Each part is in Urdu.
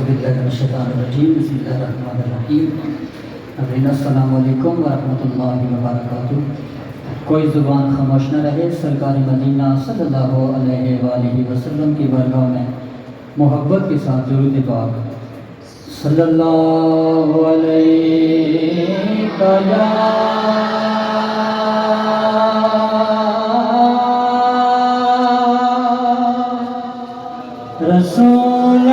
باللہ من الشیطان الرجیم بسم اللہ الرحمن الرحیم ناظرین السلام علیکم ورحمۃ اللہ وبرکاتہ۔ کوئی زبان خاموش نہ رہے، سرکار مدینہ صلی اللہ علیہ وآلہ وسلم کی بارگاہ میں محبت کے ساتھ درود پاک صلی اللہ علیہ رسول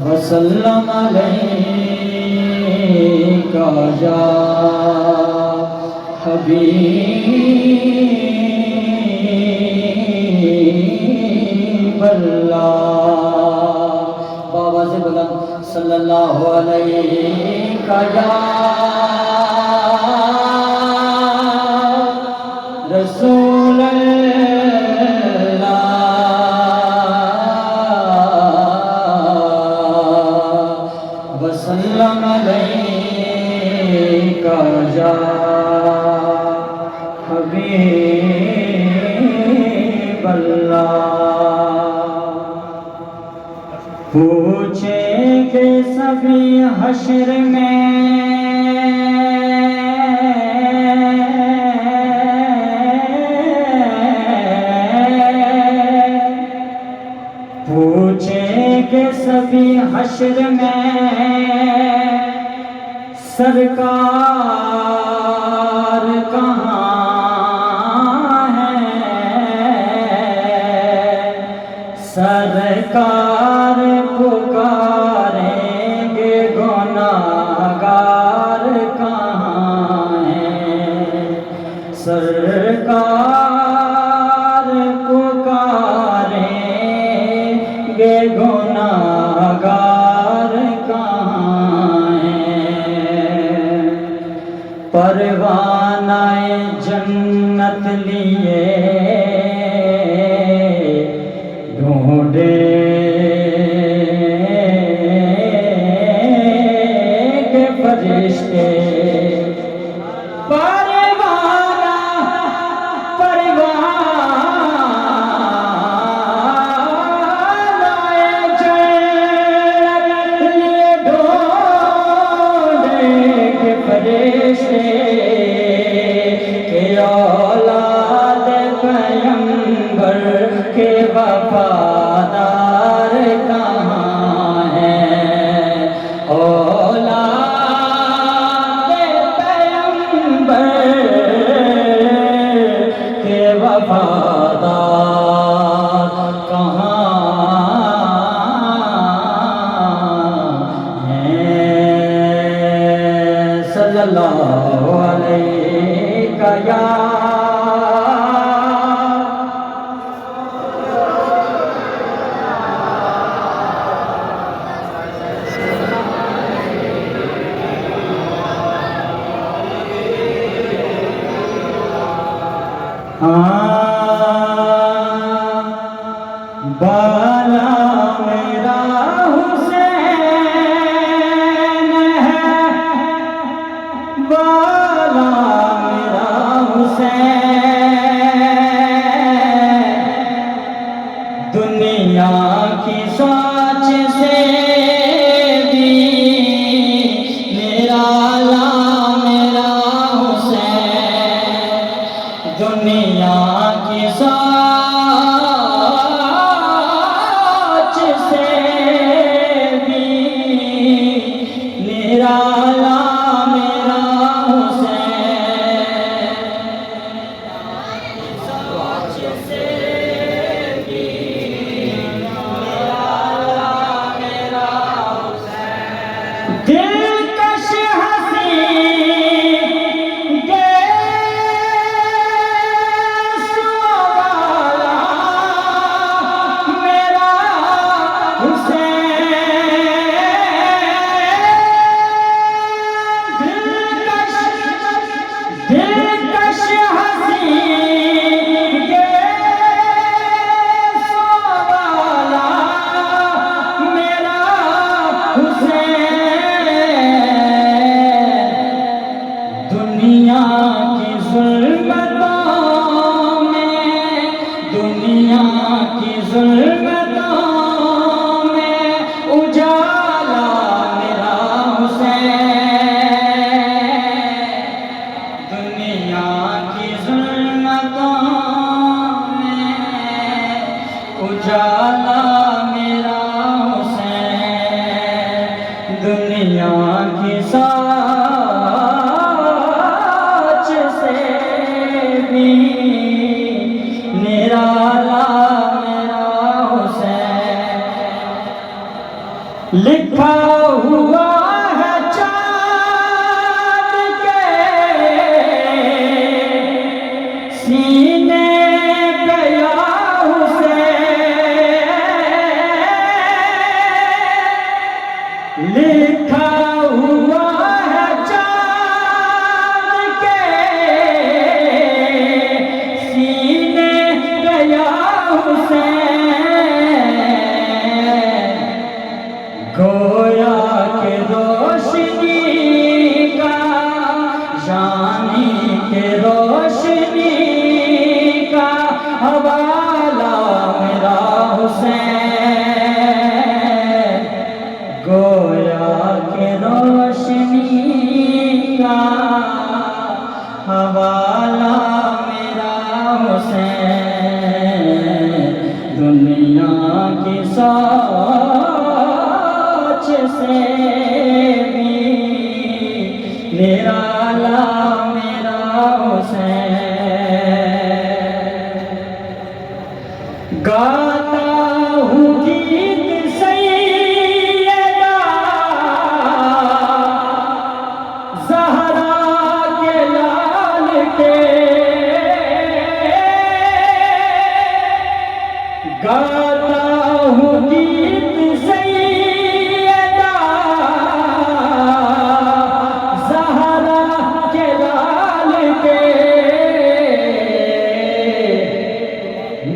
وسلم علیک یا حبیب اللہ۔ بابا سے بلند صلی اللہ علیہ یا رسول اللہ وسلم علیک یا حبیب اللہ۔ پوچھیں کہ سبھی حشر میں سبھی حشر میں سرکار کہاں ہے، سرکار پکاریں گے گناہگار کہاں ہے، سرکار پکاریں گے گناہگار کہاں ہیں، پروانہ جنت لیے ڈھونڈے کہ فرشتے، کہ اولاد پیغمبر کے وفادار کہاں ہیں، اولاد پیغمبر کے وفادار کہاں ہیں، صلی اللہ علیہ یا بالا میرا حسین ہے، بالا میرا حسین، دنیا کی سوچ سے بھی نرالا میرا حسین، دنیا کی سوچ سے بھی نرالا میرا حسین، سوچ سے بھی نرالا میرا حسین، دلکش حسین دنیا کی ظلمتوں میں اجالا میرا حسین، دنیا کی سوچ سے بھی نرالا میرا حسین، لکھا ہوا ہے چاند کے سینے پہ یا حسین، لکھا ہوا ہے چاند کے سینے پہ یا حسین، گویا کہ روشنی کا شانی کے روشنی کا حوالہ میرا حسین، گویا کہ روشنی کا حوالہ میرا حسین، دنیا کی سوچ سے بھی نرالا میرا حسین، گاتا ہوں گیت سیدہ زہرا کے لال کے، گاتا ہوں گیت سیدہ زہرا کے لال کے،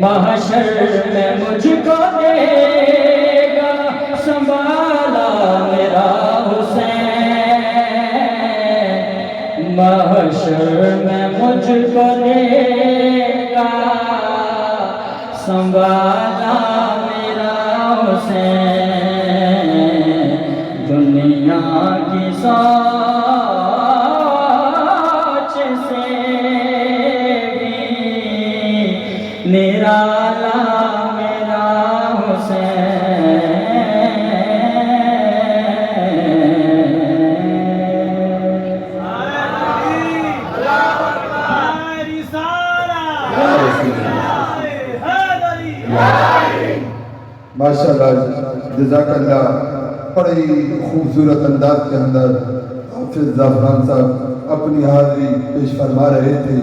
محشر میں مجھ کو دے گا سنبھالا میرا حسین، محشر میں مجھ کو دے گا سنبھالا میرا حسین، دنیا کی سوچ سے بھی نرالا میرا حسین۔ ماشاءاللہ، جزاک اللہ، بڑے ہی خوبصورت انداز کے اندر حافظ زعفران صاحب اپنی حاضری پیش فرما رہے تھے۔